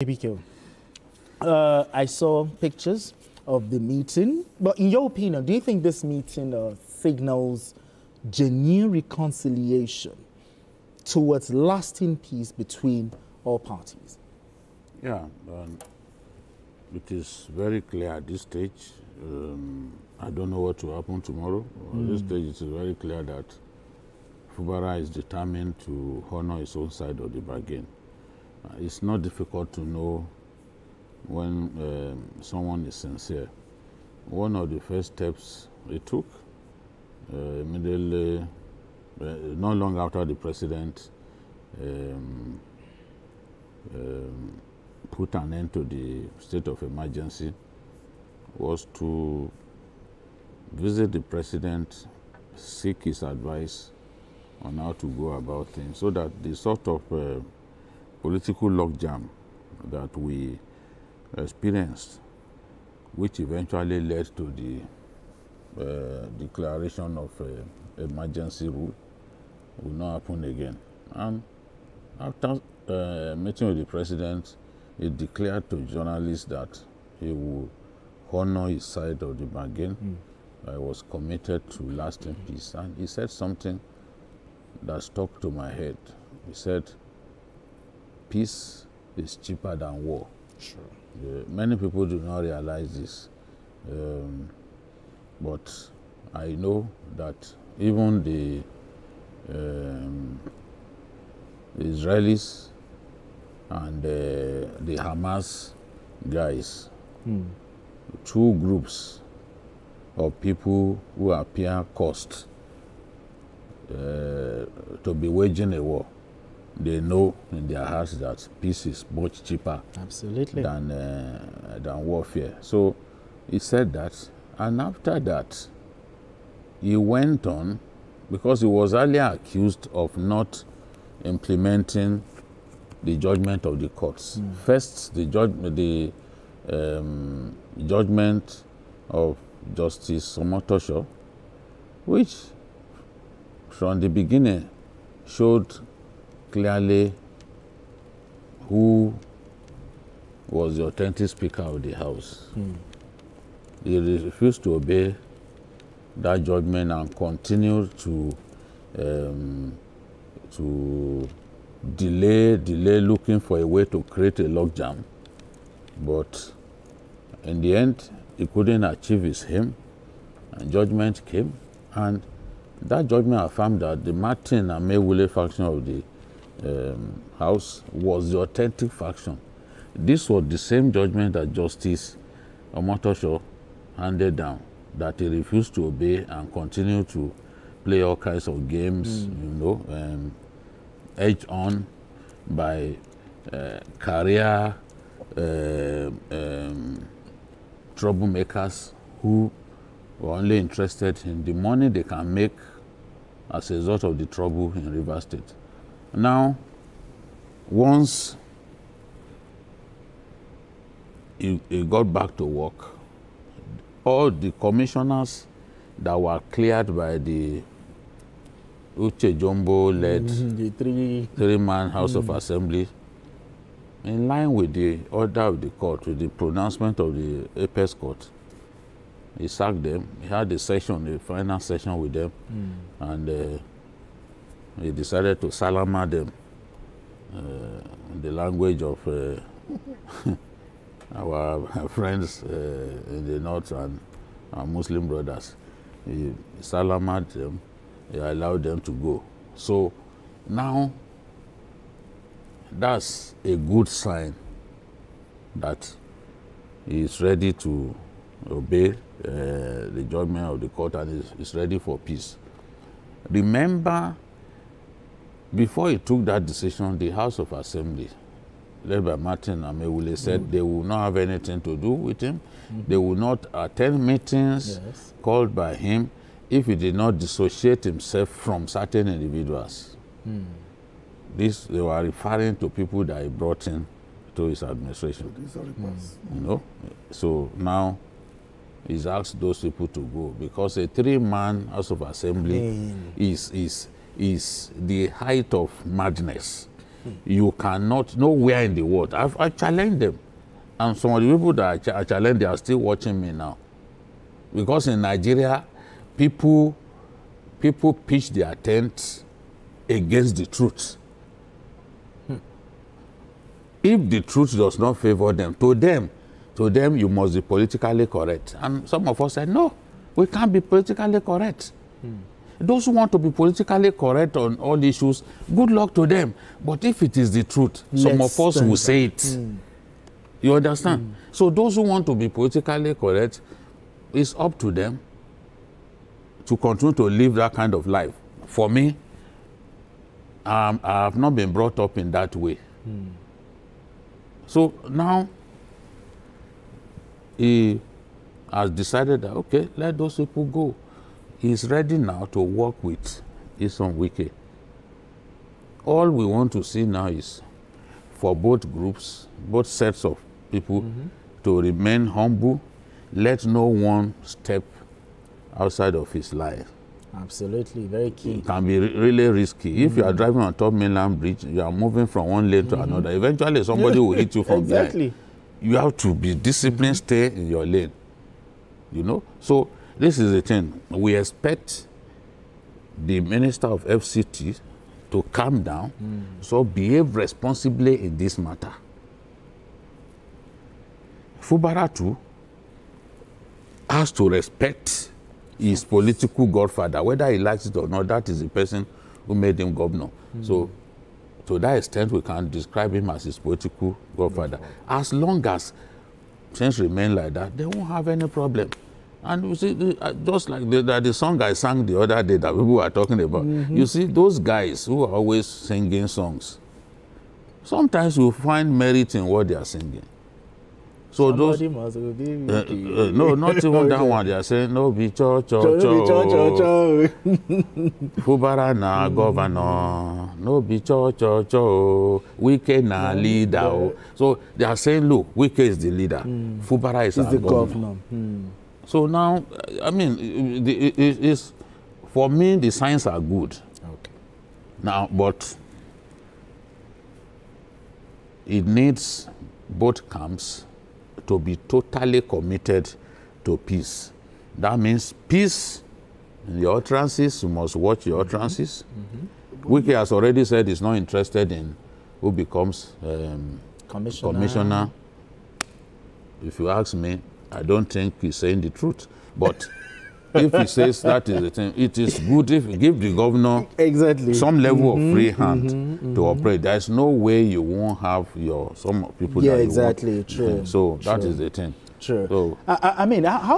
ABQ. I saw pictures of the meeting, but in your opinion, do you think this meeting signals genuine reconciliation towards lasting peace between all parties? Yeah, it is very clear at this stage. I don't know what will happen tomorrow. At this stage, it is very clear that Fubara is determined to honor his own side of the bargain. It's not difficult to know when someone is sincere. One of the first steps he took, immediately, not long after the president put an end to the state of emergency, was to visit the president, seek his advice on how to go about things, so that the sort of political logjam that we experienced, which eventually led to the declaration of emergency rule, will not happen again. And after meeting with the president, he declared to journalists that he would honor his side of the bargain. I was committed to lasting peace. And he said something that stuck to my head. He said, peace is cheaper than war. Sure. Many people do not realize this. But I know that even the Israelis and the Hamas guys, two groups of people who appear caused to be waging a war, they know in their hearts that peace is much cheaper than warfare. So he said that, and after that, he went on, because he was earlier accused of not implementing the judgment of the courts. First, the judgment of Justice Otitoju, which from the beginning showed clearly who was the authentic Speaker of the House. He refused to obey that judgment and continued to delay looking for a way to create a logjam. But in the end, he couldn't achieve his aim, and judgment came, and that judgment affirmed that the Martin and Mewule faction of the House was the authentic faction. This was the same judgment that Justice Otitoju handed down, that he refused to obey and continued to play all kinds of games, edged on by career troublemakers who were only interested in the money they can make as a result of the trouble in Rivers State. Now, once he got back to work, all the commissioners that were cleared by the Uche Jumbo-led three-man House of Assembly, in line with the order of the court, with the pronouncement of the Apex Court, he sacked them. He had a session, a final session with them, and he decided to salama them in the language of our friends in the north and our Muslim brothers. He salamaed them, he allowed them to go. So now, that's a good sign that he is ready to obey the judgment of the court and is ready for peace. Remember, before he took that decision, the House of Assembly, led by Martin and Mewule, said they will not have anything to do with him. They will not attend meetings called by him if he did not dissociate himself from certain individuals. This, they were referring to people that he brought in to his administration. So now he's asked those people to go, because a three-man House of Assembly is the height of madness. You cannot, nowhere in the world. I challenge them. And some of the people that I challenge, they are still watching me now. Because in Nigeria, people pitch their tents against the truth. If the truth does not favor them, to them you must be politically correct. And some of us said, no, we can't be politically correct. Those who want to be politically correct on all issues, good luck to them. But if it is the truth, some of us will say it. You understand? So those who want to be politically correct, it's up to them to continue to live that kind of life. For me, I have not been brought up in that way. So now, he has decided that, okay, let those people go. He's ready now to work with Wike. All we want to see now is for both groups, both sets of people, to remain humble, let no one step outside of his line. Absolutely, very key. It can be really risky. If you are driving on top mainland bridge, you are moving from one lane to another. Eventually, somebody will hit you from behind. You have to be disciplined, stay in your lane. You know? So, this is the thing. We expect the Minister of FCT to calm down, so behave responsibly in this matter. Fubara too has to respect his political godfather, whether he likes it or not. That is the person who made him governor. So, to that extent, we can describe him as his political godfather. As long as things remain like that, they won't have any problem. And you see, just like the song I sang the other day that people were talking about, you see, those guys who are always singing songs, sometimes you find merit in what they are singing. So somebody those, no, not even that one. They are saying, no be cho. Fubara na governor, no be cho. Wike na leader. So they are saying, look, Wike is the leader. Fubara is the governor. So now, I mean, for me, the signs are good. Okay. Now, but it needs both camps to be totally committed to peace. That means peace in your utterances. You must watch your utterances. Wike has already said he's not interested in who becomes commissioner. If you ask me, I don't think he's saying the truth. But if he says that is the thing, it is good if you give the governor some level of free hand to operate. There's no way you won't have some people that you want. True. So that is the thing. True. So, I mean, how